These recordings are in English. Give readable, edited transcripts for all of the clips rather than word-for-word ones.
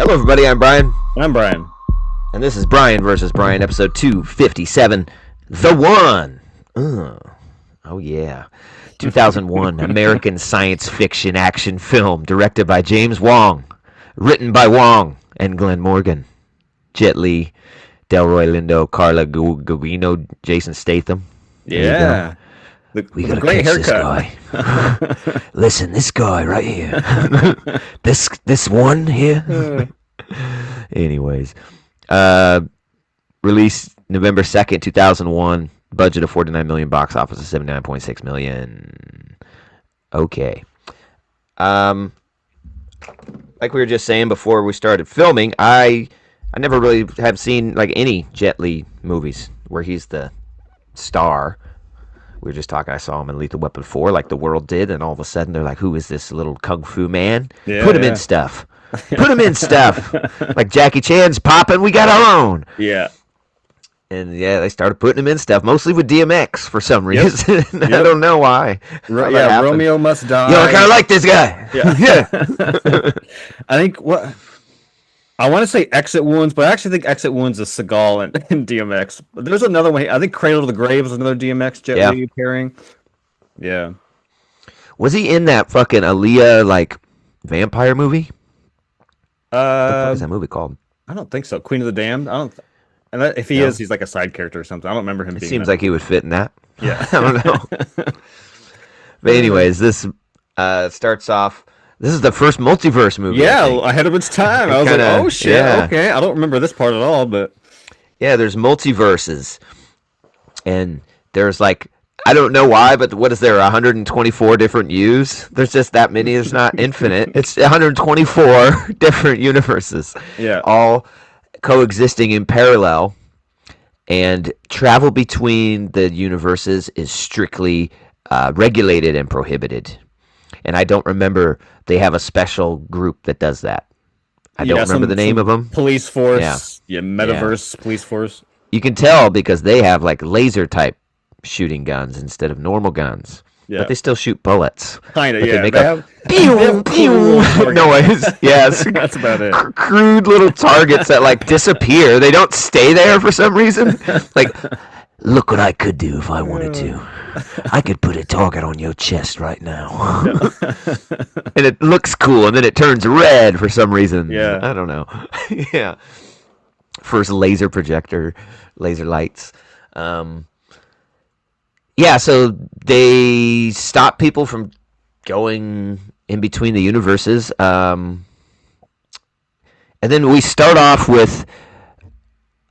Hello, everybody. I'm Brian, I'm Brian. and this is Brian versus Brian, episode 257, The One. Oh, yeah. 2001 American science fiction action film directed by James Wong, written by Wong and Glenn Morgan, Jet Li, Delroy Lindo, Carla Gugino, Jason Statham. Yeah. We The gotta great catch haircut. this guy. Listen, this guy right here. this one here. Anyways, released November 2nd, 2001. Budget of 49 million, box office of 79.6 million. Okay. Like we were just saying before we started filming, I never really have seen like any Jet Li movies where he's the star. We were just talking, I saw him in Lethal Weapon 4 like the world did, and all of a sudden they're like, who is this little kung fu man? Yeah, Put him yeah. in stuff. Put him in stuff. Like Jackie Chan's popping, we got our own. Yeah. And yeah, they started putting him in stuff, mostly with DMX for some reason. I Yep. don't know why. How that Yeah, happened. Romeo Must Die. Yo, I kind of like this guy. Yeah. Yeah. I think I want to say Exit Wounds, but I actually think Exit Wounds is Seagal and DMX. But there's another one. I think Cradle to the Grave is another DMX Jet Yeah. Li pairing. Yeah. Was he in that fucking Aaliyah, like, vampire movie? What the fuck is that movie called? I don't think so. Queen of the Damned. I don't. And if he No. is, he's like a side character or something. I don't remember him It being. seems that. like he would fit in that. Yeah. I don't know. But anyways, this starts off. This is the first multiverse movie. I think. Yeah, ahead of its time. It I was kinda- like, oh shit, yeah. okay. I don't remember this part at all, but Yeah, there's multiverses. And there's like, I don't know why, but what is there, 124 different U's? There's just that many. It's not infinite. It's 124 different universes. yeah. All coexisting in parallel. And travel between the universes is strictly regulated and prohibited. And I don't remember, they have a special group that does that. I don't remember the name of them. Police force. Yeah, metaverse police force. You can tell because they have like laser type shooting guns instead of normal guns. Yeah. But they still shoot bullets. Kind of, But yeah. they make They a have pew, pew targets. noise. Yes. That's about it. Crude little targets that like disappear. They don't stay there for some reason. Like, look what I could do if I wanted to. I could put a target on your chest right now. And it looks cool, and then it turns red for some reason. Yeah. I don't know. Yeah. First laser projector, laser lights. Yeah, so they stop people from going in between the universes. And then we start off with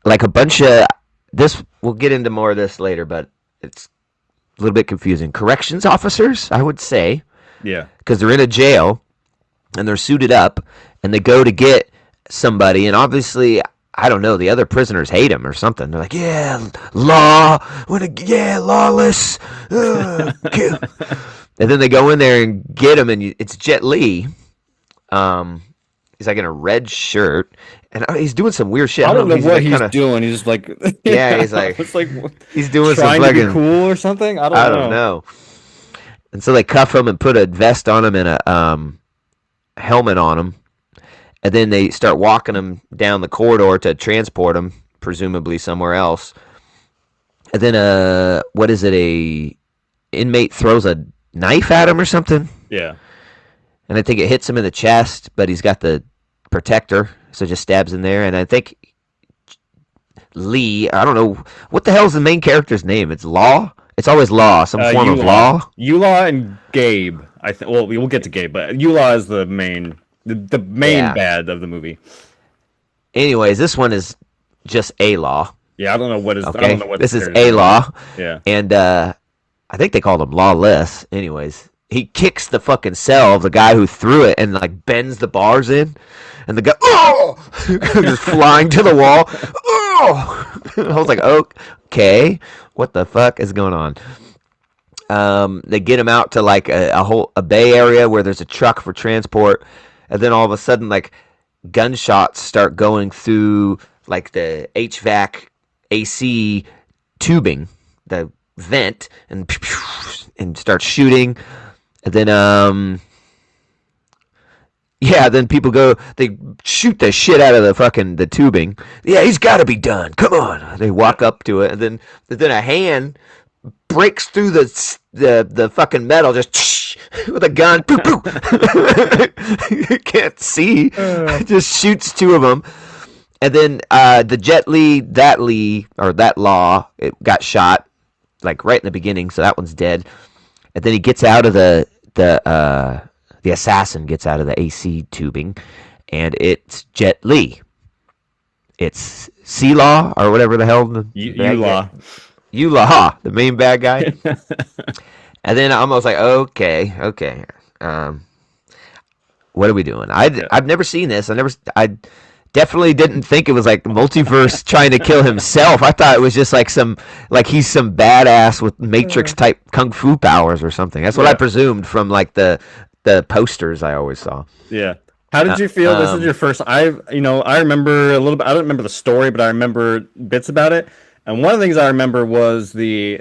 like a bunch of this. We'll get into more of this later, but it's a little bit confusing. Corrections officers, I would say, Yeah. because they're in a jail and they're suited up and they go to get somebody, and obviously, I don't know, the other prisoners hate him or something. They're like, yeah, lawless. Kill. And then they go in there and get him, and it's Jet Li. He's like in a red shirt, and he's doing some weird shit. I don't know what he's kinda, doing. He's just like, Yeah, he's like- it's like He's doing some trying to be fucking cool or something. I don't know. And so they cuff him and put a vest on him and a helmet on him. And then they start walking him down the corridor to transport him, presumably somewhere else. And then, what is it? A inmate throws a knife at him or something. Yeah. And I think it hits him in the chest, but he's got the protector, so it just stabs in there. And I think Lee, I don't know, what the hell is the main character's name? It's Law? It's always Law, some form of law. Eula and Gabe. I think. Well, we'll get to Gabe, but Eula is the main, the main Yeah. bad of the movie. Anyways, this one is just a Law. Yeah, I don't know what is. I Okay, don't know what this is character's a name Law. Yeah. And I think they called him Lawless. Anyways, he kicks the fucking cell of the guy who threw it and like bends the bars in, and the guy just flying to the wall. Oh, I was like, okay, what the fuck is going on? They get him out to like a bay area where there's a truck for transport, and then all of a sudden like gunshots start going through like the HVAC AC tubing, the vent, and start shooting. And then Yeah, then people go, they shoot the shit out of the tubing. Yeah, he's got to be done. Come on. They walk up to it, and then a hand breaks through the fucking metal just with a gun. Poof, poof. You can't see. Just shoots two of them. And then the Jet Li, that Law, it got shot like right in the beginning, so that one's dead. And then he gets out of the assassin gets out of the AC tubing, and it's Jet Li. It's C Law or whatever the hell Law. Law, the main bad guy. And then I'm almost like, okay. What are we doing? I've never seen this. I definitely didn't think it was like multiverse trying to kill himself. I thought it was just like he's some badass with Matrix type kung fu powers or something. That's what I presumed from like the posters I always saw. Yeah. How did you feel? This is your first. I remember a little bit. I don't remember the story, but I remember bits about it. And one of the things I remember was the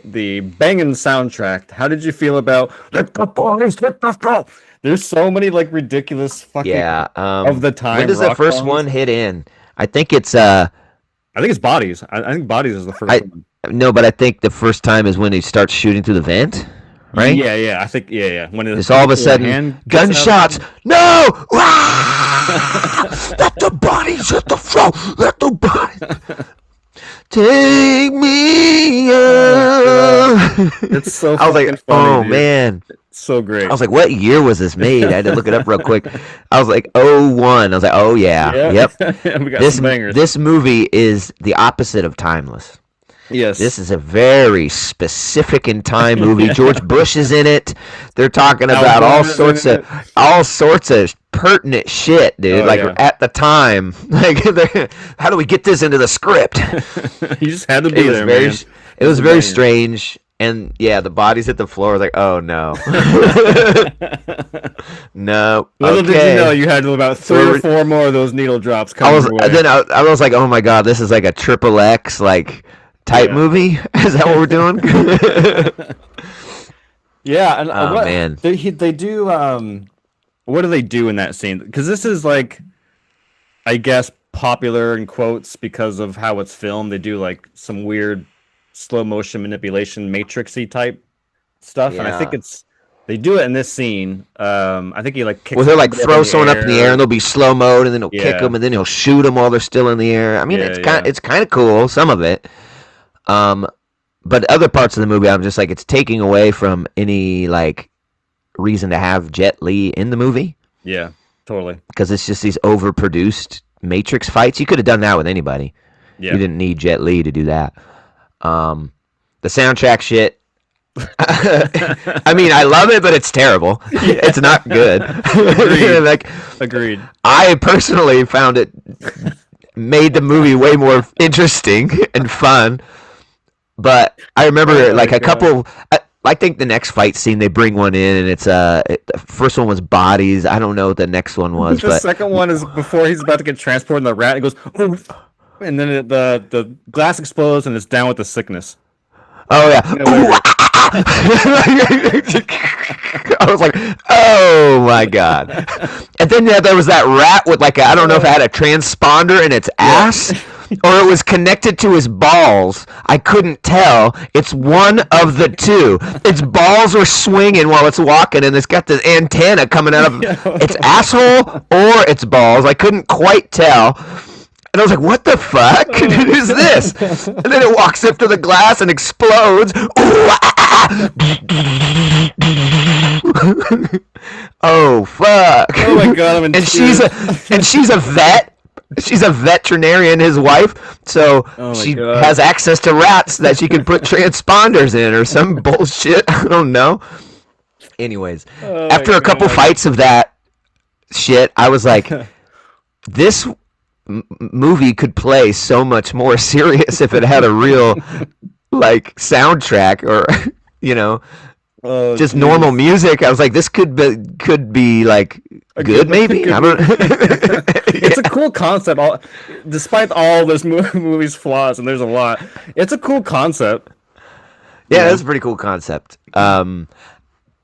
banging soundtrack. How did you feel about "Let the boys hit the floor"? There's so many like ridiculous fucking of the time. When does the first one hit in? I think it's I think it's Bodies. I think Bodies is the first one. No, but I think the first time is when he starts shooting through the vent. Right? Yeah. I think When it's all of a sudden gunshots. No! Let the bodies hit the floor. Let the bodies take me out. It's so. I was like, funny, oh dude. man, it's so great. I was like, what year was this made? I had to look it up real quick. I was like, 01. I was like, oh yeah. Yep. We got some bangers. This movie is the opposite of timeless. Yes. This is a very specific in time movie. George Bush is in it. They're talking about all sorts of pertinent shit, dude. At the time, like, how do we get this into the script? You just had to be there, man. It was very strange. And yeah, the bodies hit the floor. Like, oh no, no. Little did you know you had about 3 or 4 more of those needle drops coming your way. Then I was like, oh my god, this is like a XXX type movie. Is that what we're doing? Yeah, and man, they do. What do they do in that scene? Because this is like, I guess, popular in quotes because of how it's filmed. They do like some weird slow motion manipulation, matrixy type stuff, and I think they do it in this scene. I think he like kicks. Well, he'll like throw someone up in the air, and they'll be slow mode, and then he'll kick them, and then he'll shoot them while they're still in the air. I mean, it's kind of cool, some of it. But other parts of the movie, I'm just like, it's taking away from any like reason to have Jet Li in the movie. Yeah, totally. Because it's just these overproduced Matrix fights. You could have done that with anybody. Yeah. You didn't need Jet Li to do that. The soundtrack shit. I mean, I love it, but it's terrible. Yeah. It's not good. Agreed. Agreed. I personally found it made the movie way more interesting and fun. But I remember a couple. I think the next fight scene they bring one in, and it's the first one was Bodies. I don't know what the next one was. The second one is before he's about to get transported, and the rat goes, oh, and then the glass explodes, and it's down with the sickness. Oh yeah. I was like, oh my god. And then there was that rat with I don't know if it had a transponder in its ass or it was connected to his balls. I couldn't tell. It's one of the two. Its balls were swinging while it's walking, and it's got this antenna coming out of its asshole or its balls. I couldn't quite tell. And I was like, what the fuck is this? And then it walks up to the glass and explodes. Oh, fuck. Oh, my God. I'm in tears. She's a vet. She's a veterinarian, his wife. So she has access to rats that she can put transponders in or some bullshit. I don't know. Anyways, after a couple fights of that shit, I was like, this movie could play so much more serious if it had a real soundtrack or just normal music. I was like, this could be good maybe. I don't. It's a cool concept. Despite all this movie's flaws, and there's a lot, it's a cool concept. Yeah, that's a pretty cool concept. I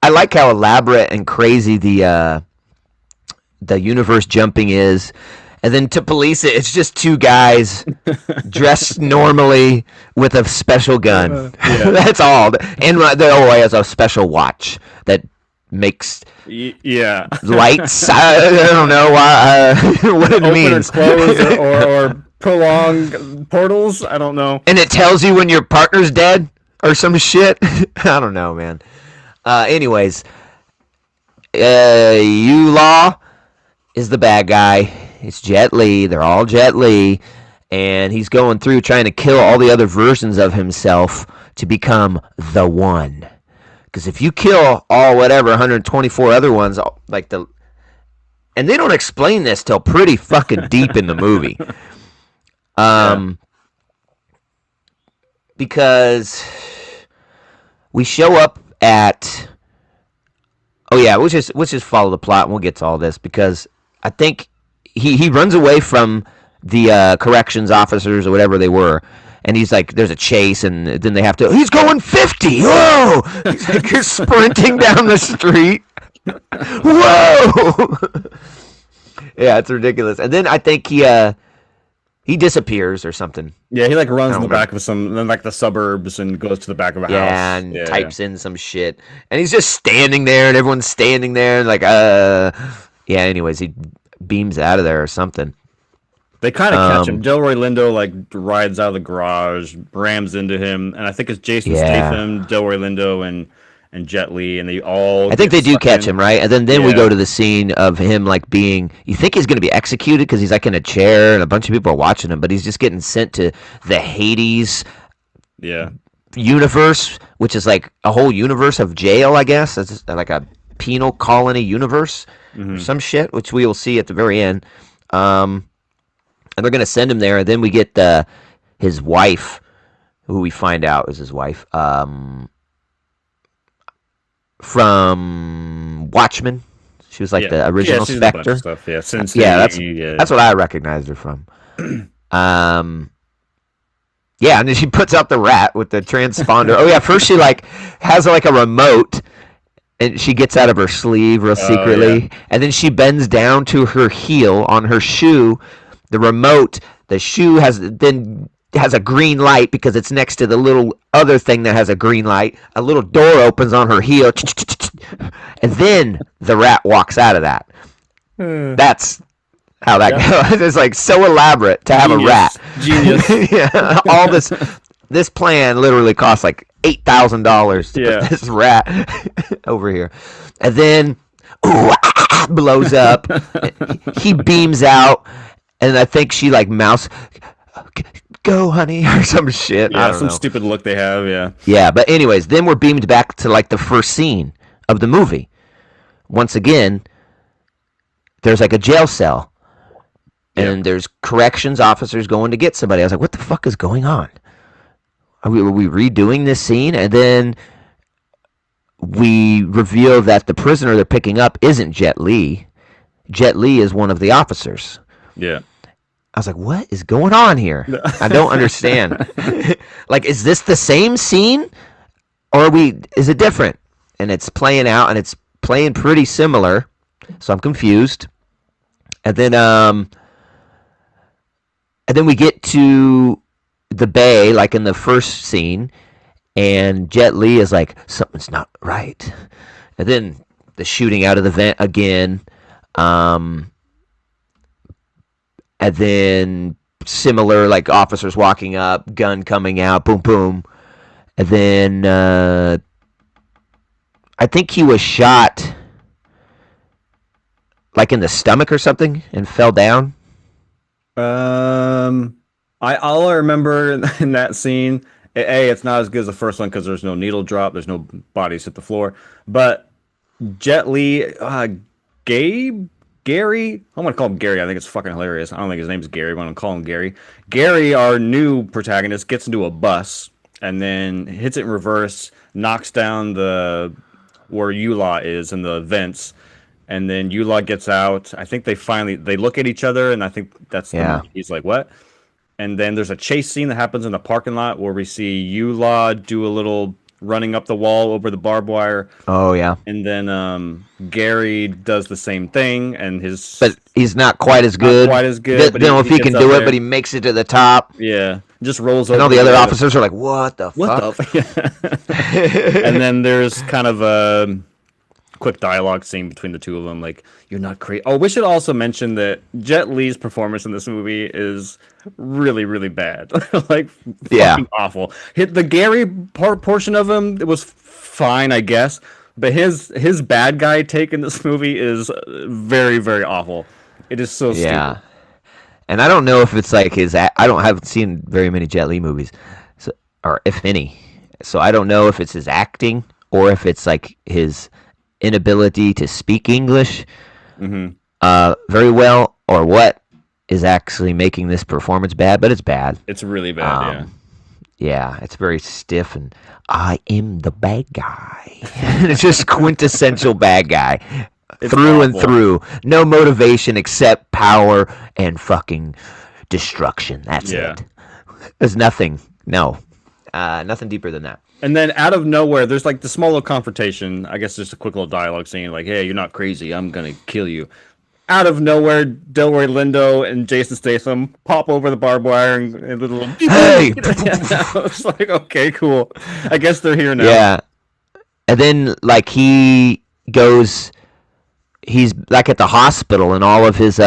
like how elaborate and crazy the the universe jumping is. And then to police it, it's just two guys dressed normally with a special gun. Yeah. That's all. And the OI has a special watch that makes Yeah. lights. I don't know why, what it Open or means. close or prolong portals. I don't know. And it tells you when your partner's dead or some shit. I don't know, man. Anyways, Law is the bad guy. It's Jet Li. They're all Jet Li. And he's going through trying to kill all the other versions of himself to become the one. Because if you kill all whatever 124 other ones, like the, and they don't explain this till pretty fucking deep in the movie, because we show up at, oh yeah, we'll just follow the plot and we'll get to all this because I think he runs away from the corrections officers or whatever they were. And he's like, there's a chase, and then they have to, he's going 50! Whoa! He's like, you're sprinting down the street. Whoa! Yeah, it's ridiculous. And then I think he disappears or something. Yeah, he like runs in the remember. back of some, like the suburbs, and goes to the back of a Yeah, house. and Yeah, types in some shit. And he's just standing there, and everyone's standing there, and like, yeah, anyways, he beams out of there or something. they kind of catch him. Delroy Lindo like rides out of the garage, rams into him, and I think it's Jason Yeah. Statham, Delroy Lindo, and Jet Li, and they all. I think get they do sucked catch in. him, right? And then we Yeah. go to the scene of him like being. You think he's going to be executed because he's like in a chair and a bunch of people are watching him, but he's just getting sent to the Hades Yeah, universe, which is like a whole universe of jail, I guess. It's like a penal colony universe or some shit, which we will see at the very end. And they're going to send him there, and then we get his wife, who we find out is his wife, from Watchmen. She was like the original she's in a bunch Spectre. of stuff. Yeah, since Yeah, that's what I recognized her from. Yeah, and then she puts out the rat with the transponder. Oh yeah, first she like has like a remote, and she gets out of her sleeve real secretly, and then she bends down to her heel on her shoe. The remote, the shoe has a green light because it's next to the little other thing that has a green light. A little door opens on her heel, and then the rat walks out of that. That's how that goes. It's like so elaborate to have a rat. Genius. Yeah, all this plan literally costs like $8,000 to put this rat over here, and then blows up. He beams out, and I think she like mouse, go honey, or some shit. I Yeah, don't some know. stupid look they have. Yeah. Yeah, but anyways, then we're beamed back to like the first scene of the movie. Once again, there's like a jail cell, and there's corrections officers going to get somebody. I was like, what the fuck is going on? Are we redoing this scene? And then we reveal that the prisoner they're picking up isn't Jet Li. Jet Li is one of the officers. Yeah. I was like, what is going on here? I don't understand. Like, is this the same scene? Or is it different? And it's playing out, and it's playing pretty similar. So I'm confused. And then we get to the bay, like in the first scene, and Jet Li is like, something's not right. And then the shooting out of the vent again. And then similar, like officers walking up, gun coming out, boom, boom. And then I think he was shot like in the stomach or something and fell down. All I remember in that scene, it's not as good as the first one because there's no needle drop, there's no bodies hit the floor. But Jet Li, Gary, I'm gonna call him Gary. I think it's fucking hilarious. I don't think his name's Gary. I'm gonna call him Gary. Gary, our new protagonist, gets into a bus and then hits it in reverse, knocks down the where Yula is in the vents, and then Yula gets out. I think they look at each other, and I think that's he's like, what? And then there's a chase scene that happens in the parking lot where we see Yula do a little running up the wall over the barbed wire, Oh yeah, and then Gary does the same thing, and but his he's not quite as not good. quite as They good, but don't know if he he gets can up do it, but there. he makes it to the top. Yeah, just rolls And all over the to other the other. officers are like, "What the What the? fuck?" Yeah. And then there's kind of a quick dialogue scene between the two of them, like "You're not crazy." Oh, we should also mention that Jet Li's performance in this movie is really, really bad, like Yeah, fucking awful. Hit the Gary portion of him, it was fine, I guess, but his bad guy take in this movie is very, very awful. It is so stupid. yeah. And I don't know if it's like his. I don't haven't seen very many Jet Li movies, so, or if any. So I don't know if it's his acting or if it's like his inability to speak English Hmm. very well, or what is actually making this performance bad. But it's bad. It's really bad, yeah. Um, yeah, it's very stiff, and I am the bad guy. It's just quintessential bad guy It's through and awful. through. No motivation except power and fucking destruction. That's Yeah. it. There's nothing. No, nothing deeper than that. And then out of nowhere, there's like the small little confrontation. I guess just a quick little dialogue scene, like, "Hey, you're not crazy. I'm gonna kill you." Out of nowhere, Delroy Lindo and Jason Statham pop over the barbed wire and little. Hey, I was like, okay, cool. I guess they're here now. yeah. And then like he's like at the hospital, and all of his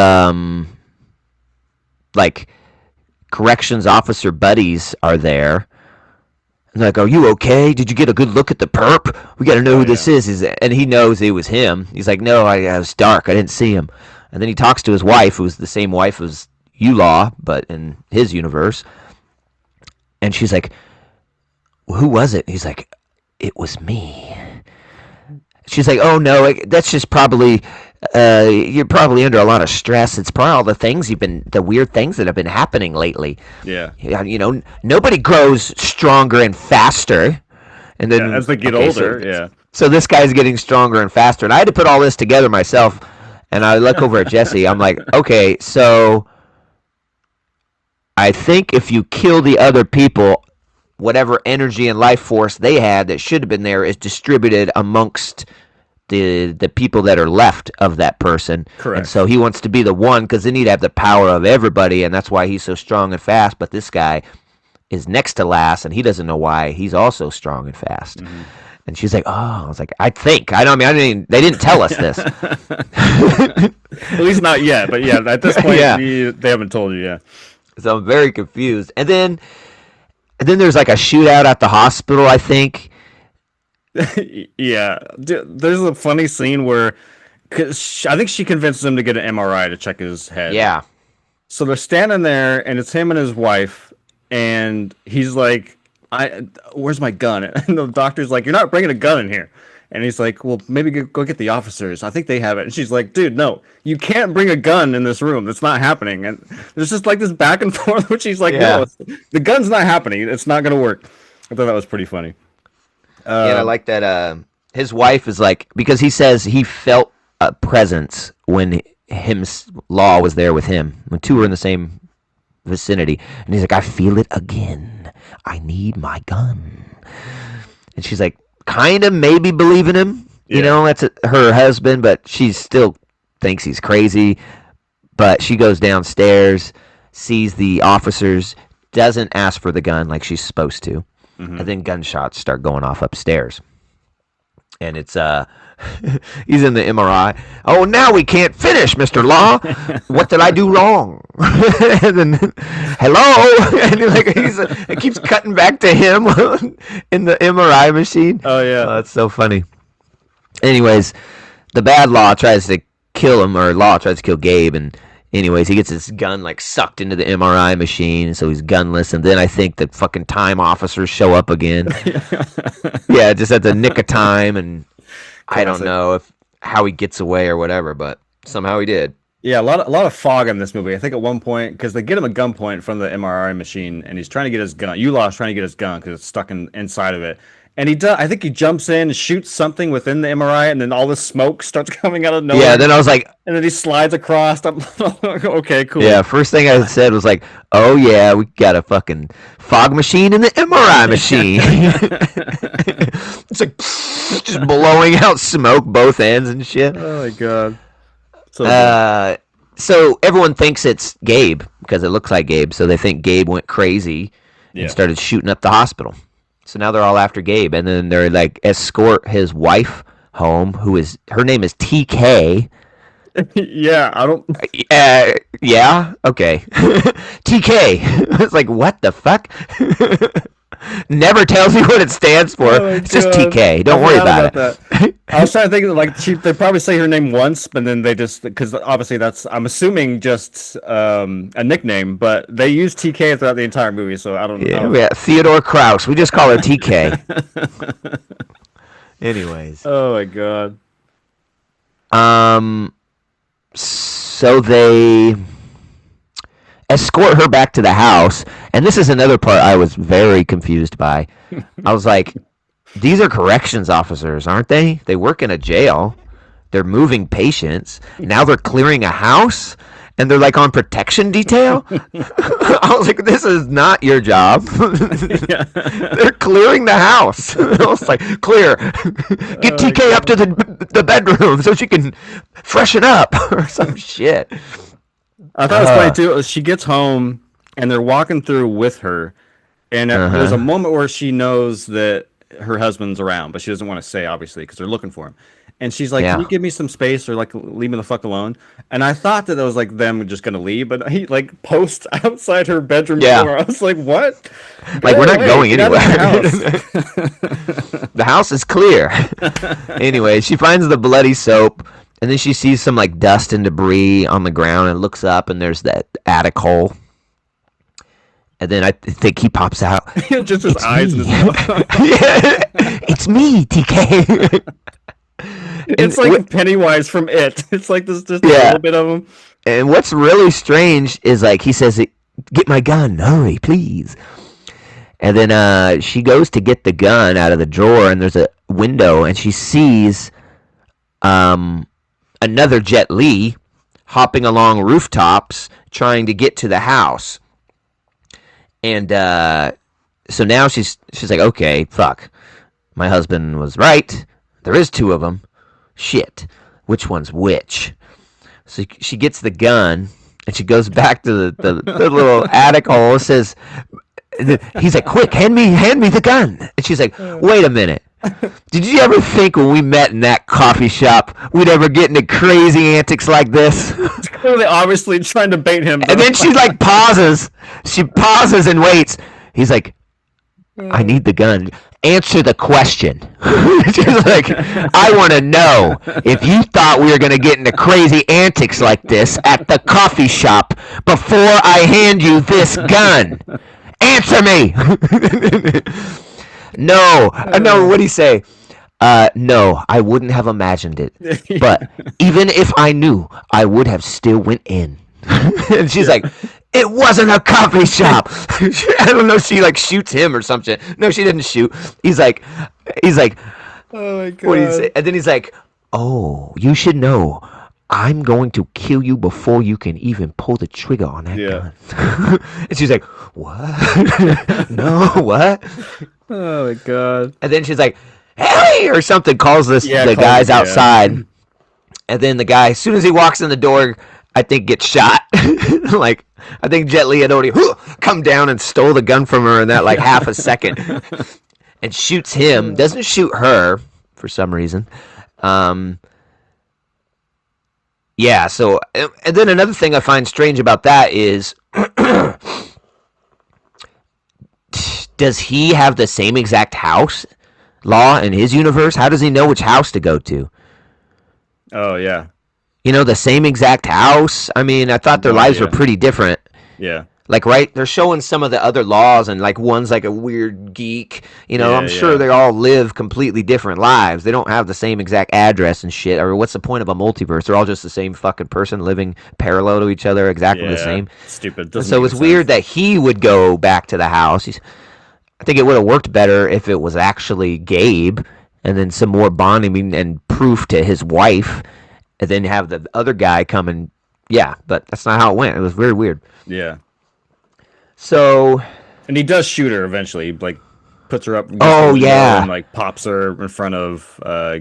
like corrections officer buddies are there. And they're like, "Are you okay? Did you get a good look at the perp? We got to know Oh who this yeah, is." And he knows it was him. He's like, "No, I was dark. I didn't see him." And then he talks to his wife, who's the same wife as Law, but in his universe. And she's like, "Who was it?" He's like, "It was me." She's like, "Oh no, that's just probably you're probably under a lot of stress. It's probably all the weird things that have been happening lately. yeah, Yeah, nobody grows stronger and faster." And yeah. then As they get okay, so older, yeah. so this guy's getting stronger and faster, and I had to put all this together myself. And I look over at Jesse. I'm like, okay, so I think if you kill the other people, whatever energy and life force they had that should have been there is distributed amongst the people that are left of that person. And Correct. so he wants to be the one because then he'd have the power of everybody, and that's why he's so strong and fast. But this guy is next to last, and he doesn't know why he's also strong and fast. Hmm. And she's like, "Oh," I was like, "I think I don't I mean I didn't. They didn't tell us this." At least not yet, but yeah, at this point, Yeah, they haven't told you yet. so I'm very confused. And then there's like a shootout at the hospital, I think. Yeah, there's a funny scene where, 'cause I think she convinces him to get an MRI to check his head. Yeah, So they're standing there, and it's him and his wife, and he's like, where's my gun?" And the doctor's like, "You're not bringing a gun in here." And he's like, "Well, maybe go get the officers. I think they have it." And she's like, "Dude, no, you can't bring a gun in this room. That's not happening." And there's just like this back and forth, which he's like, "No, yeah, the gun's not happening. It's not gonna work." I thought that was pretty funny. yeah. And I Um, like that. His wife is like, because he says he felt a presence when Law was there with him when two were in the same vicinity, and he's like, "I feel it again. I need my gun." And she's like, kind of maybe believing him. yeah, That's her husband, but she still thinks he's crazy. But she goes downstairs, sees the officers, doesn't ask for the gun like she's supposed to, hmm, and then gunshots start going off upstairs. And it's he's in the MRI. "Oh, now we can't finish, Mr. Law. What did I do wrong?" And then, "Hello," and it keeps cutting back to him in the MRI machine. oh yeah, Oh, that's so funny. Anyways, the bad Law tries to kill him, or Law tries to kill Gabe, and anyways, he gets his gun like sucked into the MRI machine, so he's gunless. And then I think the fucking time officers show up again. Yeah, just at the nick of time, and I don't classic. know if how he gets away or whatever, but somehow he did. Yeah, a lot of fog in this movie. I think at one point, because they get him a gunpoint from the MRI machine, and he's trying to get his gun. Ulaw's trying to get his gun because it's stuck inside of it, And he does. I think he jumps in and shoots something within the MRI, and then all the smoke starts coming out of Yeah, nowhere. then I was like, And then he slides across. I'm okay, yeah, cool. first thing I said was like, oh yeah, we got a fucking fog machine in the MRI machine. It's like just blowing out smoke both ends and shit. Oh my god, so good. Uh, so everyone thinks it's Gabe because it looks like Gabe. So they think Gabe went crazy and Yeah, started shooting up the hospital. So now they're all after Gabe, and then they're like escort his wife home, who is her name is TK. yeah. I don't. Yeah, okay. TK. It's like what the fuck? Never tells you what it stands for. Oh my It's just god, TK. I Don't worry forgot about about that. it. I was trying to think of like they probably say her name once, but then they just because obviously that's I'm assuming just a nickname, but they use TK throughout the entire movie, so I don't. I Yeah, don't we got Theodore Kraus. We just call her TK. Anyways, Oh my god. um, so they escort her back to the house, and this is another part I was very confused by. I was like, these are corrections officers, aren't they? They work in a jail. They're moving patients. Now they're clearing a house and they're like on protection detail. I was like, this is not your job. Yeah. They're clearing the house. I was like, clear. Get Oh my TK up to god. the bedroom so she can freshen up or some shit. I thought it was funny Uh too. She gets home and they're walking through with her, and there's a huh. moment where she knows that her husband's around, but she doesn't want to say obviously because they're looking for him. And she's like, "Can you Yeah. give me some space or like leave me the fuck alone?" And I thought that it was like them just gonna leave, but he like posts outside her bedroom Yeah. door. I was like, "What? Like we're Go not away! going Get out of anywhere. my house!" The house is clear. Anyway, she finds the bloody soap, and then she sees some like dust and debris on the ground, and looks up, and there's that attic hole. And then I think he pops out. Just his It's eyes and me. his mouth. Yeah, it's me, TK. And It's like Pennywise from It. It's like this, just a yeah, little bit of him. and what's really strange is like he says, "Get my gun, hurry, please." And then she goes to get the gun out of the drawer, and there's a window, and she sees um, another Jet Li hopping along rooftops trying to get to the house. And so now she's like, okay, fuck. My husband was right. There is two of them. Shit. Which one's which? So she gets the gun, and she goes back to the little attic hole. Says, he's like, quick, hand me the gun. And she's like, wait a minute. Did you ever think when we met in that coffee shop we'd ever get into crazy antics like this? Clearly, obviously trying to bait him And though. then she like pauses. She pauses and waits. He's like, I need the gun. Answer the question. She's like, I want to know if you thought we were going to get into crazy antics like this at the coffee shop before I hand you this gun. Answer me. No. No, what'd he say? No, I wouldn't have imagined it. But even if I knew, I would have still went in. And she's like, it wasn't a coffee shop. I don't know. She like shoots him or something. No, she didn't shoot. He's like, Oh my what do you say? god. And then he's like, oh, you should know. I'm going to kill you before you can even pull the trigger on that Yeah. gun. And she's like, what? No, what? Oh my god. And then she's like, hey, or something, calls Yeah, the call guys it, yeah. outside. And then the guy, as soon as he walks in the door, I think gets shot. Like, I think Jet Li had already come down and stole the gun from her in that like half a second. And shoots him, doesn't shoot her for some reason. Um, yeah, so, and then another thing I find strange about that is, does he have the same exact house law in his universe? How does he know which house to go to? Oh yeah. You know, the same exact house? I mean, I thought their No lives were idea. pretty different. Yeah. Like, right? They're showing some of the other laws, and like one's like a weird geek. You know, Yeah. I'm sure Yeah. they all live completely different lives. They don't have the same exact address and shit. Or what's the point of a multiverse? They're all just the same fucking person living parallel to each other, exactly the Yeah. same. Stupid. And Doesn't so make it's any weird sense. that he would go back to the house. I think it would have worked better if it was actually Gabe, and then some more bonding and proof to his wife, and then have the other guy come and yeah. But that's not how it went. It was very weird. Yeah. So, And he does shoot her eventually, like puts her up against the oh window and yeah, like pops her in front of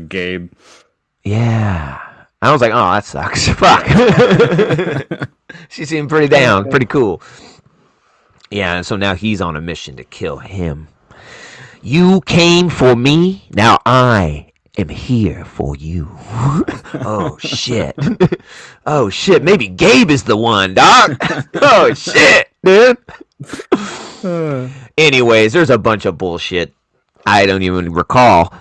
Gabe. yeah. I was like, oh, that sucks. Yeah. Fuck. She seemed pretty down, pretty cool. Yeah, and so now he's on a mission to kill him. You came for me, now I am here for you. Oh shit. Oh shit, maybe Gabe is the one, dog. Oh shit, dude. Anyways, there's a bunch of bullshit I don't even recall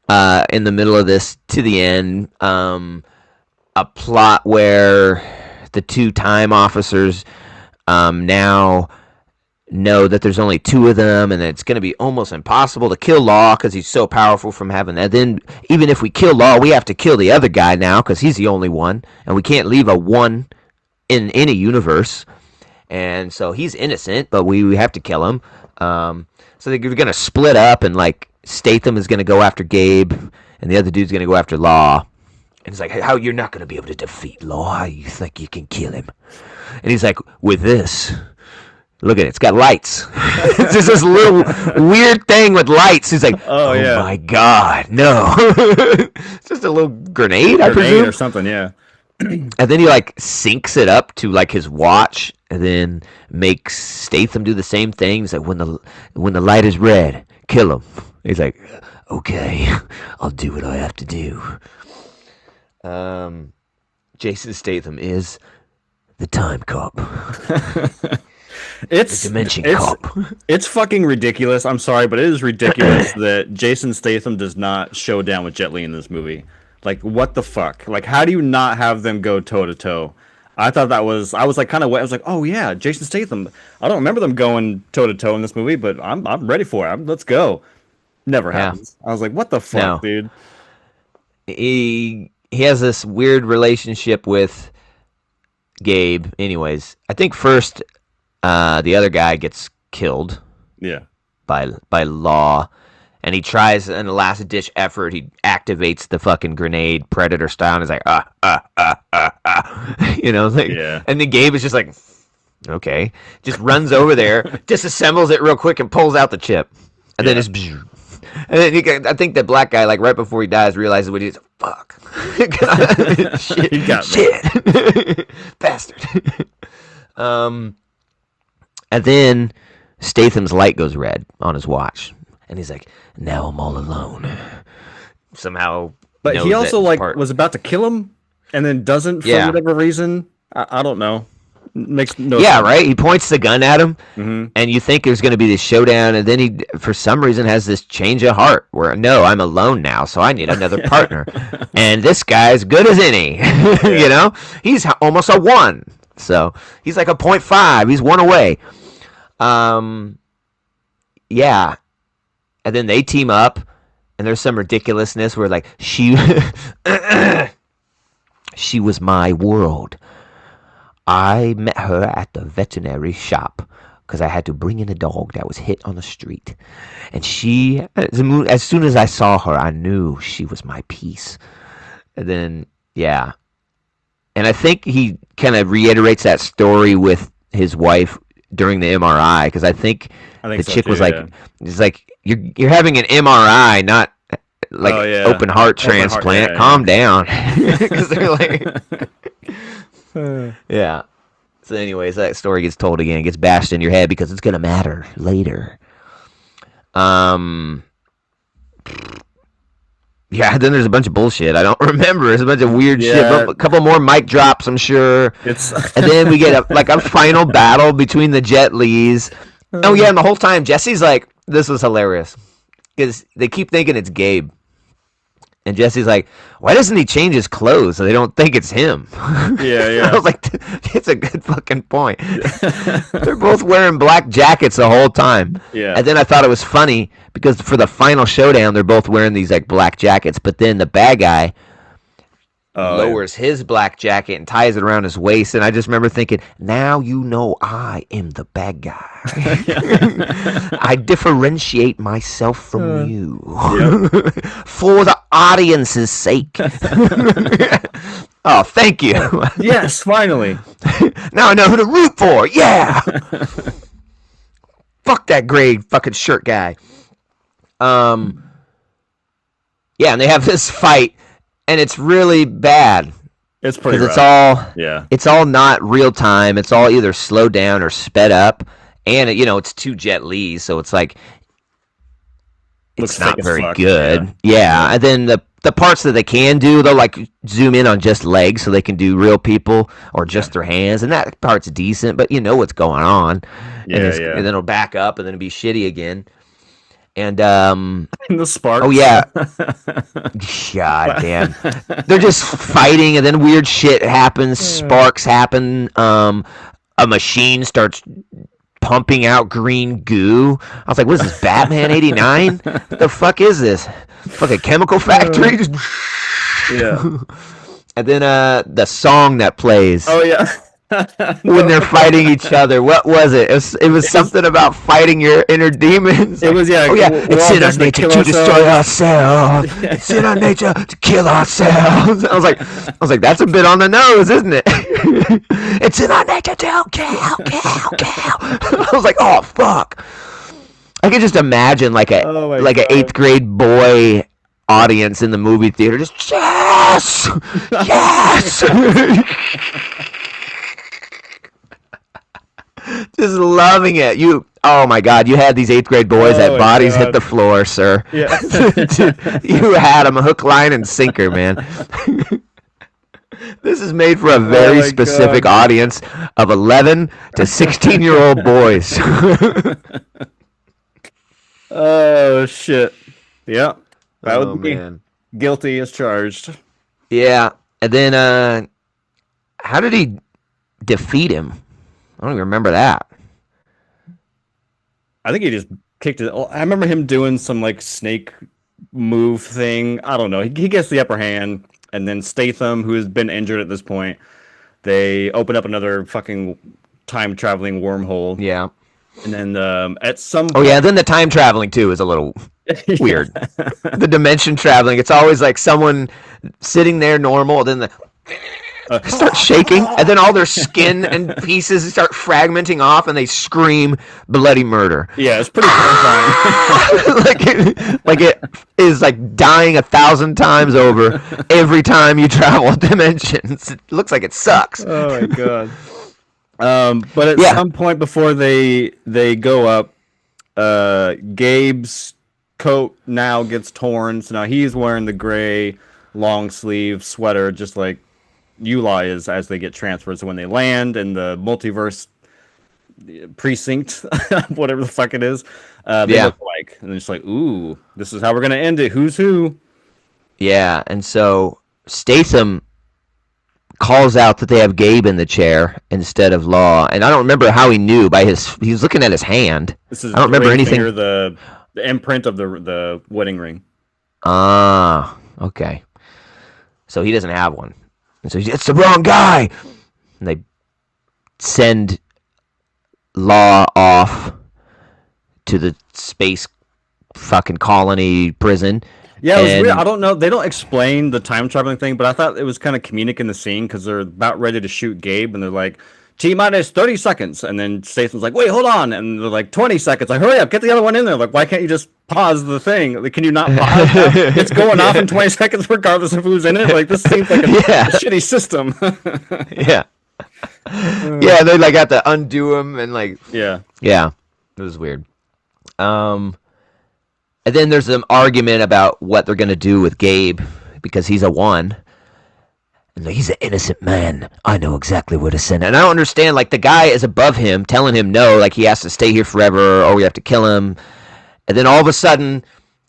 in the middle of this to the end. A plot where the two time officers now know that there's only two of them, and it's going to be almost impossible to kill Law because he's so powerful from having that. Then, even if we kill Law, we have to kill the other guy now because he's the only one, and we can't leave a one in any universe. And so he's innocent, but we have to kill him. So they're going to split up, and like Statham is going to go after Gabe, and the other dude's going to go after Law. And it's like, how you're not going to be able to defeat Law? You think you can kill him? And he's like, with this. Look at it. It's got lights. It's just this little weird thing with lights. He's like, oh yeah. My God, no. It's just a little grenade, I presume. Or something, yeah. And then he like syncs it up to like his watch, and then makes Statham do the same thing. He's like, when the light is red, kill him. He's like, okay, I'll do what I have to do. Jason Statham is the time cop. It's the dimension cop. It's fucking ridiculous. I'm sorry, but it is ridiculous that Jason Statham does not show down with Jet Li in this movie. Like, what the fuck? Like, how do you not have them go toe to toe? I thought I was like kind of wet. I was like, oh yeah, Jason Statham. I don't remember them going toe to toe in this movie, but I'm ready for it. Let's go. Never happens. I was like, what the fuck, dude? He has this weird relationship with Gabe. Anyways, I think first the other guy gets killed. Yeah. By Law, and he tries in a last ditch effort. He activates the fucking grenade, Predator style, and he's like you know, like, yeah. And then Gabe is just like, okay, just runs over there, disassembles it real quick, and pulls out the chip, and then just. And then I think that black guy, like right before he dies, realizes what he did. Fuck. Shit. He got shit. Bastard. And then Statham's light goes red on his watch, and he's like, "Now I'm all alone." Somehow, but he also like was about to kill him, and then doesn't for whatever reason. I don't know. Makes no sense. Right. He points the gun at him, and you think there's going to be this showdown, and then he, for some reason, has this change of heart where no, I'm alone now, so I need another partner, and this guy's good as any. You know, he's almost a 1, so he's like a 0.5. He's 1 away. Yeah, and then they team up, and there's some ridiculousness where like she was my world. I met her at the veterinary shop because I had to bring in a dog that was hit on the street. And she, as soon as I saw her, I knew she was my piece. And then, yeah. And I think he kind of reiterates that story with his wife during the MRI, because I think the chick was like, it's like, you're having an MRI, not like open heart transplant. Calm down. Because they're like... Yeah. So anyways, that story gets told again. It gets bashed in your head because it's going to matter later. Yeah, then there's a bunch of bullshit. I don't remember. There's a bunch of weird shit. But a couple more mic drops, I'm sure. And then we get a final battle between the Jet Lis. Oh, yeah, and the whole time, Jesse's like, this was hilarious. Because they keep thinking it's Gabe. And Jesse's like, why doesn't he change his clothes so they don't think it's him? Yeah. I was like, it's a good fucking point. They're both wearing black jackets the whole time. Yeah. And then I thought it was funny because for the final showdown, they're both wearing these like black jackets. But then the bad guy, Oh yeah. lowers his black jacket and ties it around his waist. And I just remember thinking, now you know I am the bad guy. I differentiate myself from Uh, you yep. for the audience's sake. Oh, thank you. Yes, finally. Now I know who to root for. Yeah. Fuck that gray fucking shirt guy. Um, yeah, and they have this fight, and it's really bad It's pretty because rough. Yeah. it's all not real time. It's all either slowed down or sped up, and it's two Jet Lis, so it's like Looks it's fake not as very fuck. good. Yeah. Yeah, and then the parts that they can do, they'll like zoom in on just legs, so they can do real people or just their hands, and that part's decent. But you know what's going on, Yeah, and yeah. then it'll back up, and then it'll be shitty again. And And the sparks. oh yeah, god damn, they're just fighting, and then weird shit happens. Sparks happen. A machine starts pumping out green goo. I was like, what is this, Batman 89? What the fuck is this? Fucking chemical factory? Just Yeah. and then the song that plays Oh yeah. when they're fighting each other. What was it? It was something about fighting your inner demons. It was, yeah. Oh yeah, we're it's all in our destined nature kill to destroy ourselves. ourselves. It's in our nature to kill ourselves. I was like, that's a bit on the nose, isn't it? It's in our nature to kill. I was like, oh fuck. I could just imagine like Oh my an God. 8th grade boy audience in the movie theater just yes, yes. Just loving it. Oh my God, you had these 8th grade boys Oh that my bodies hit God. the floor, sir. Yeah. Dude, you had them hook, line, and sinker, man. This is made for a very my specific God. audience of 11 to 16-year-old boys. Oh shit. Yeah. That Oh would be man. guilty as charged. Yeah, and then how did he defeat him? I don't even remember that. I think he just kicked it. I remember him doing some like snake move thing. I don't know. He gets the upper hand, and then Statham, who has been injured at this point, they open up another fucking time traveling wormhole, Yeah. and then at some Oh yeah, then the time traveling too is a little weird. The dimension traveling, it's always like someone sitting there normal, then the start shaking, and then all their skin and pieces start fragmenting off, and they scream bloody murder. Yeah, it's pretty terrifying. like it is like dying 1,000 times over every time you travel dimensions. It looks like it sucks. Oh my god. But at Yeah. some point before they go up, Gabe's coat now gets torn. So now he's wearing the gray long sleeve sweater, just like Uli is as they get transferred. So when they land in the multiverse precinct, whatever the fuck it is, they Yeah. look like, and it's like, ooh, this is how we're gonna end it. Who's who? Yeah, and so Statham calls out that they have Gabe in the chair instead of Law, and I don't remember how he knew by he was looking at his hand. This is I don't remember ring anything. finger, the imprint of the wedding ring. Ah, okay. So he doesn't have one. And so it's the wrong guy. And they send Law off to the space fucking colony prison. Yeah, it was And- weird. I don't know. They don't explain the time traveling thing, but I thought it was kind of comedic in the scene because they're about ready to shoot Gabe, and they're like, T minus 30 seconds. And then Statham's like, wait, hold on. And they're like, 20 seconds. Like, hurry up, get the other one in there. Like, why can't you just pause the thing? Like, can you not pause? It's going off in 20 seconds regardless of who's in it. Like, this seems like a shitty system. Yeah. Yeah, they like got to undo him and like Yeah. yeah, it was weird. And then there's an argument about what they're gonna do with Gabe because he's a one. And like, he's an innocent man. I know exactly where to send him. And I don't understand. Like the guy is above him, telling him no, like he has to stay here forever, or we have to kill him. And then all of a sudden,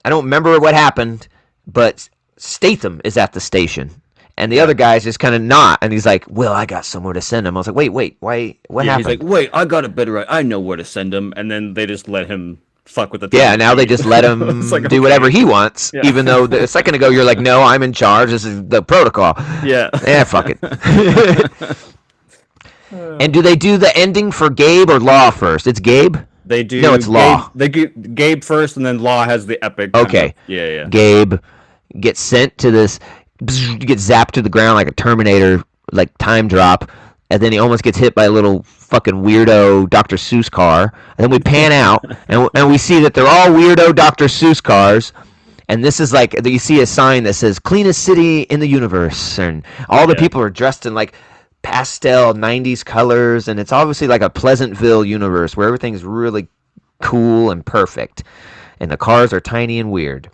I don't remember what happened, but Statham is at the station. And the other guy's just kind of not, and he's like, "Well, I got somewhere to send him." I was like, "Wait, why? What Yeah, happened?" he's like, wait, I got a better. I know where to send him. And then they just let him fuck with the Yeah, time now they machine. just let It's like, him do whatever okay. he wants, Yeah. even though a second ago you're like, no, I'm in charge. This is the protocol. Yeah. Yeah, fuck it. Uh, And do they do the ending for Gabe or Law first? It's Gabe? they No, do it's Gabe. Law. They do Gabe first, and then Law has the epic kind of. Okay. Yeah, yeah, Gabe gets sent to this, gets zapped to the ground like a Terminator, like time drop, and then he almost gets hit by a little fucking weirdo Dr. Seuss car. And then we pan out, and we see that they're all weirdo Dr. Seuss cars. And this is like, you see a sign that says cleanest city in the universe, and all the yeah. people are dressed in like pastel 90s colors, and it's obviously like a Pleasantville universe where everything's really cool and perfect, and the cars are tiny and weird.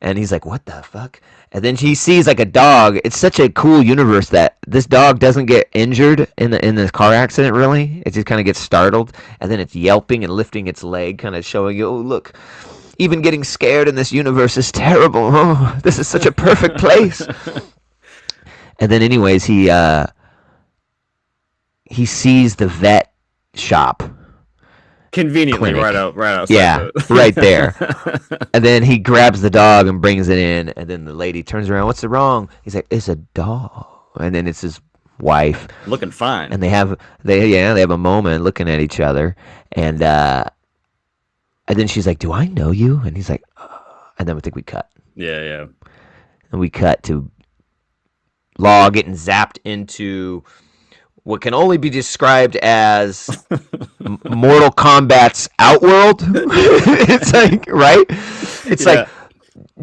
And he's like, what the fuck? And then he sees like a dog. It's such a cool universe that this dog doesn't get injured in the car accident, really. It just kind of gets startled, and then it's yelping and lifting its leg, kind of showing you, oh, look, even getting scared in this universe is terrible. Oh, this is such a perfect place. And then anyways, he sees the vet shop. Conveniently, Clinic. right outside. Yeah, right there. And then he grabs the dog and brings it in. And then the lady turns around. What's wrong? He's like, it's a dog. And then it's his wife. Looking fine. And they have a moment looking at each other. And then she's like, do I know you? And he's like, and then I think we cut. Yeah, yeah. And we cut to Law getting zapped into what can only be described as Mortal Kombat's Outworld. It's like, right? It's Yeah. like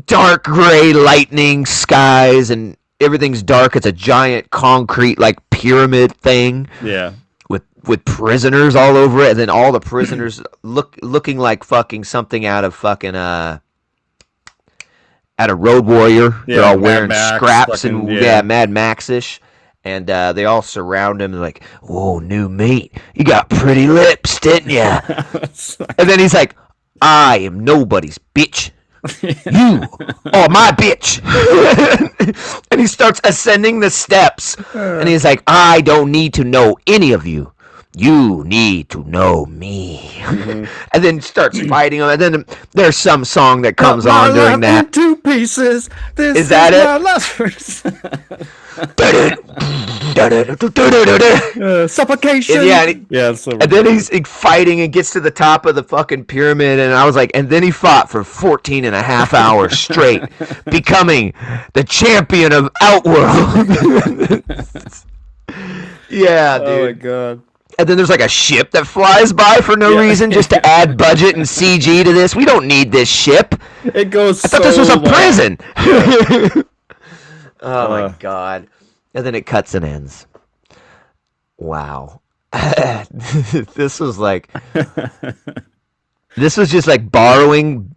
dark gray lightning skies and everything's dark. It's a giant concrete like pyramid thing Yeah. with prisoners all over it, and then all the prisoners looking like fucking something out of fucking out of Road Warrior. They're Yeah, all Mad wearing Max, scraps fucking- and yeah. Mad Max-ish. And they all surround him and like, whoa, new meat. You got pretty lips, didn't you? And then he's like, I am nobody's bitch. You are my bitch. And he starts ascending the steps. And he's like, I don't need to know any of you. You need to know me. Mm-hmm. And then starts fighting him. And then there's some song that comes Cut my on during life that. in two pieces. This Is that it? my last suffocation. And yeah, and yeah. So And then he's fighting and gets to the top of the fucking pyramid. And I was like, and then he fought for 14 and a half hours straight, becoming the champion of Outworld. Yeah, dude. Oh my god. And then there's like a ship that flies by for no reason just to add budget and CG to this. We don't need this ship. It goes. I thought this was a prison. Oh Uh. my god. And then it cuts and ends. Wow. This was like this was just like borrowing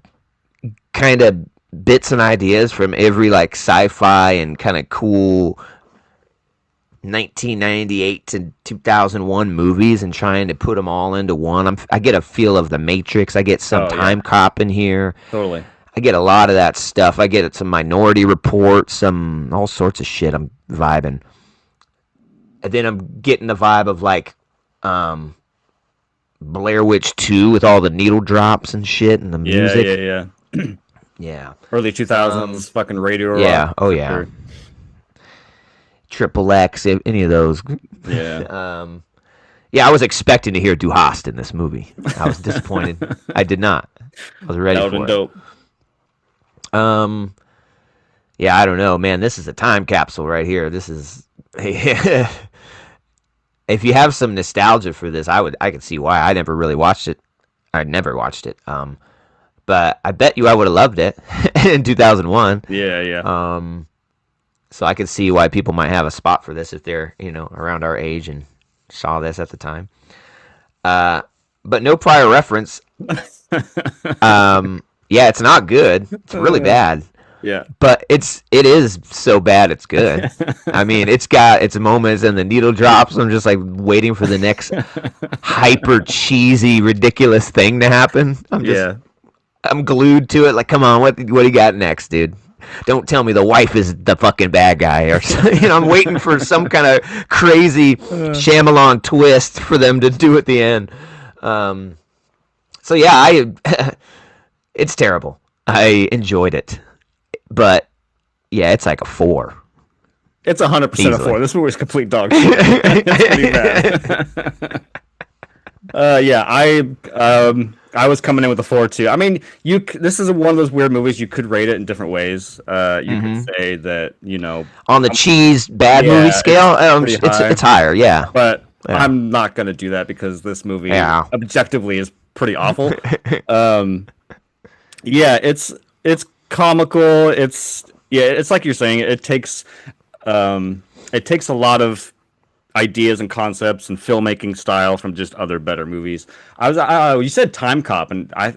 kind of bits and ideas from every like sci-fi and kind of cool 1998 to 2001 movies and trying to put them all into one. I get a feel of The Matrix. I get some Time Cop in here. Totally. I get a lot of that stuff. I get some Minority Report, some all sorts of shit. I'm vibing. And then I'm getting the vibe of like Blair Witch 2 with all the needle drops and shit and the music. Yeah. Yeah. Early 2000s fucking radio rock. Yeah. Oh yeah. Sure. Triple X, any of those. Yeah. Yeah, I was expecting to hear Du Hast in this movie. I was disappointed. I did not. I was ready That for would it. dope. Yeah, I don't know, man. This is a time capsule right here. This is if you have some nostalgia for this, I could see why. I never really watched it. I never watched it. But I bet you I would have loved it in 2001. Yeah. So I could see why people might have a spot for this if they're, around our age and saw this at the time. But no prior reference. Yeah, it's not good. It's really bad. Yeah. But it is so bad it's good. I mean, it's got its moments and the needle drops. I'm just like waiting for the next hyper cheesy, ridiculous thing to happen. I'm glued to it. Like, come on, what do you got next, dude? Don't tell me the wife is the fucking bad guy or something. I'm waiting for some kind of crazy Shyamalan twist for them to do at the end. So yeah, I it's terrible. I enjoyed it, but yeah, it's like a 4 It's 100% a easily. 4. This movie is complete dog shit. It's pretty bad. Yeah, I was coming in with a 4 too. I mean, this is one of those weird movies you could rate it in different ways. You could Hmm. say that, you know, On the cheese bad movie yeah, scale, pretty high, it's higher. Yeah, but yeah, I'm not gonna do that because this movie yeah. objectively is pretty awful. Um, yeah, it's comical. It's like you're saying. It takes a lot of ideas and concepts and filmmaking style from just other better movies. You said Time Cop, and I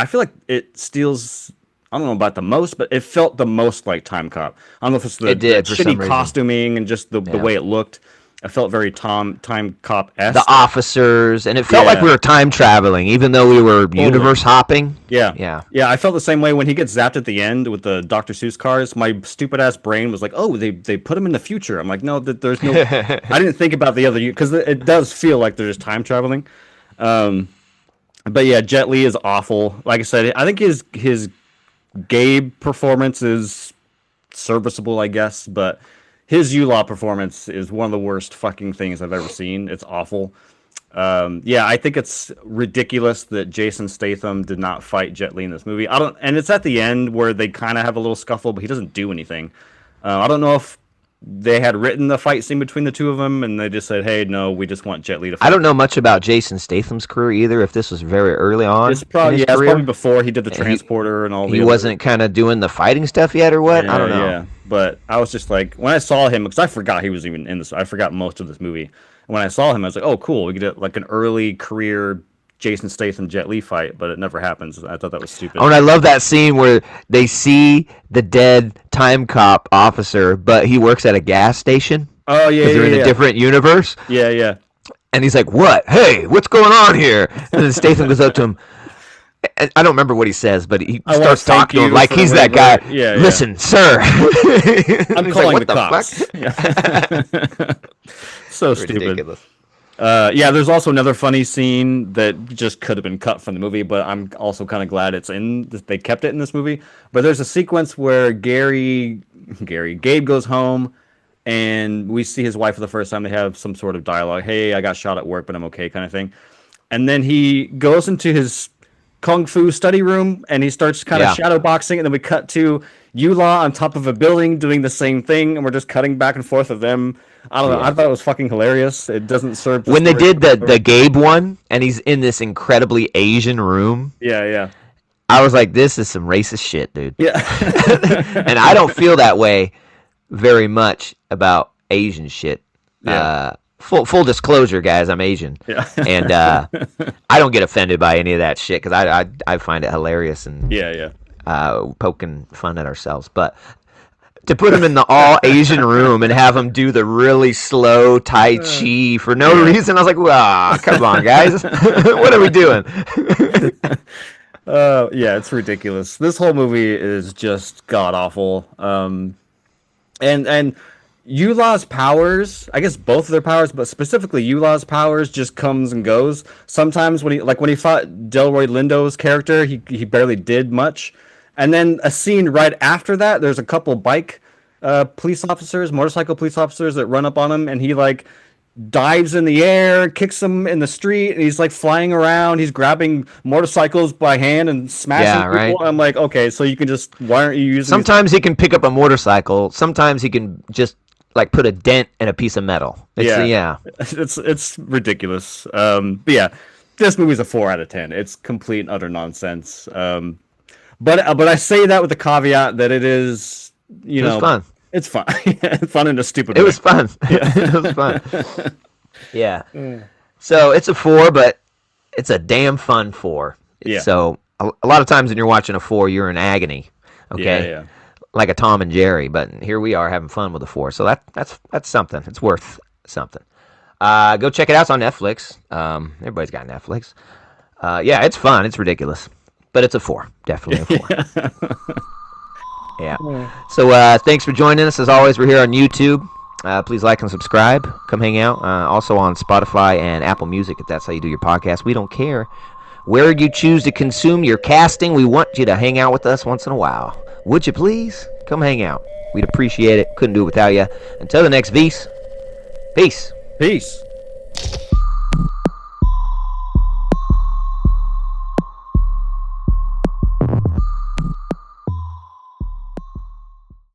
feel like it steals. I don't know about the most, but it felt the most like Time Cop. I don't know if it's It the did for some shitty reason. costuming and just the Yeah. way it looked. It felt very Time Cop The esque. officers, and it felt like we Yeah, were time traveling, even though we were totally. universe hopping. Yeah. Yeah. Yeah, I felt the same way when he gets zapped at the end with the Dr. Seuss cars. My stupid ass brain was like, "Oh, they put him in the future." I'm like, "No, that there's no." I didn't think about the other because it does feel like they're just time traveling. Um, but yeah, Jet Li is awful. Like I said, I think his Gabe performance is serviceable, I guess, but his Law performance is one of the worst fucking things I've ever seen. It's awful. Yeah, I think it's ridiculous that Jason Statham did not fight Jet Li in this movie. I don't, and it's at the end where they kind of have a little scuffle, but he doesn't do anything. I don't know if they had written the fight scene between the two of them, and they just said, "Hey, no, we just want Jet Li to I fight." don't know much about Jason Statham's career either. If this was very early on in his It's probably career, before he did the and transporter and all he the other. wasn't kind of doing the fighting stuff yet, or what? I Yeah, don't know. yeah. But I was just like, when I saw him, because I forgot he was even in this. I forgot most of this movie. And when I saw him, I was like, oh, cool. We get like an early career Jason Statham Jet Li fight, but it never happens. I thought that was Oh, stupid. and I love that scene where they see the dead time cop officer, but he works at a gas station Oh yeah, because they're yeah, in a yeah, different universe. yeah, yeah. And he's like, "What? Hey, what's going on here?" And then Statham goes up to him. I don't remember what he says, but he I want to starts thank talking to him you like for he's that guy. whatever. Yeah, yeah. Listen, sir. And I'm he's like, calling the "What the cops. Yeah. So fuck?" stupid. Ridiculous. Yeah, there's also another funny scene that just could have been cut from the movie, but I'm also kind of glad it's in. They kept it in this movie. But there's a sequence where Gabe goes home, and we see his wife for the first time. They have some sort of dialogue. Hey, I got shot at work, but I'm okay, kind of thing. And then he goes into his kung fu study room, and he starts kind of Yeah. shadow boxing. And then we cut to Yula on top of a building doing the same thing, and we're just cutting back and forth of them. I don't know. I Yeah. thought it was fucking hilarious. It doesn't serve the When they story did the whatsoever. Gabe one, and he's in this incredibly Asian room, Yeah, yeah, I was like, "This is some racist shit, dude." yeah, And I don't feel that way very much about Asian shit. yeah, Full disclosure, guys, I'm Asian, yeah, and I don't get offended by any of that shit because I find it hilarious and yeah, yeah. poking fun at ourselves. But to put him in the all Asian room and have him do the really slow Tai Chi for no Yeah. reason, I was like, "Wow, come on, guys, what are we doing?" Yeah, it's ridiculous. This whole movie is just god awful. And Yula's powers, I guess both of their powers, but specifically Yula's powers just comes and goes. Sometimes when he fought Delroy Lindo's character, he barely did much. And then a scene right after that, there's a couple bike motorcycle police officers that run up on him, and he like dives in the air, kicks them in the street, and he's like flying around. He's grabbing motorcycles by hand and smashing Yeah, people. right. I'm like, okay, so you can just why aren't you using these? Sometimes he can pick up a motorcycle. Sometimes he can just like put a dent in a piece of metal. Yeah, Yeah. it's ridiculous. But yeah, this movie's a 4 out of 10. It's complete and utter nonsense. But I say that with the caveat that it is, It was fun. it's fun, fun in a stupid It way. was fun. Yeah, It was fun. Yeah. So it's a 4, but it's a damn fun 4. yeah, So a lot of times when you're watching a 4, you're in agony. yeah, Okay. yeah. Like a Tom and Jerry, but here we are having fun with a 4. So that's something. It's worth something. Go check it out. It's on Netflix. Everybody's got Netflix. Yeah, it's fun. It's ridiculous, but it's a 4. Definitely a 4. Yeah. So thanks for joining us. As always, we're here on YouTube. Please like and subscribe. Come hang out. Also on Spotify and Apple Music if that's how you do your podcast. We don't care. Where you choose to consume your casting, we want you to hang out with us once in a while. Would you please? Come hang out. We'd appreciate it. Couldn't do it without you. Until the next Vs, peace. Peace.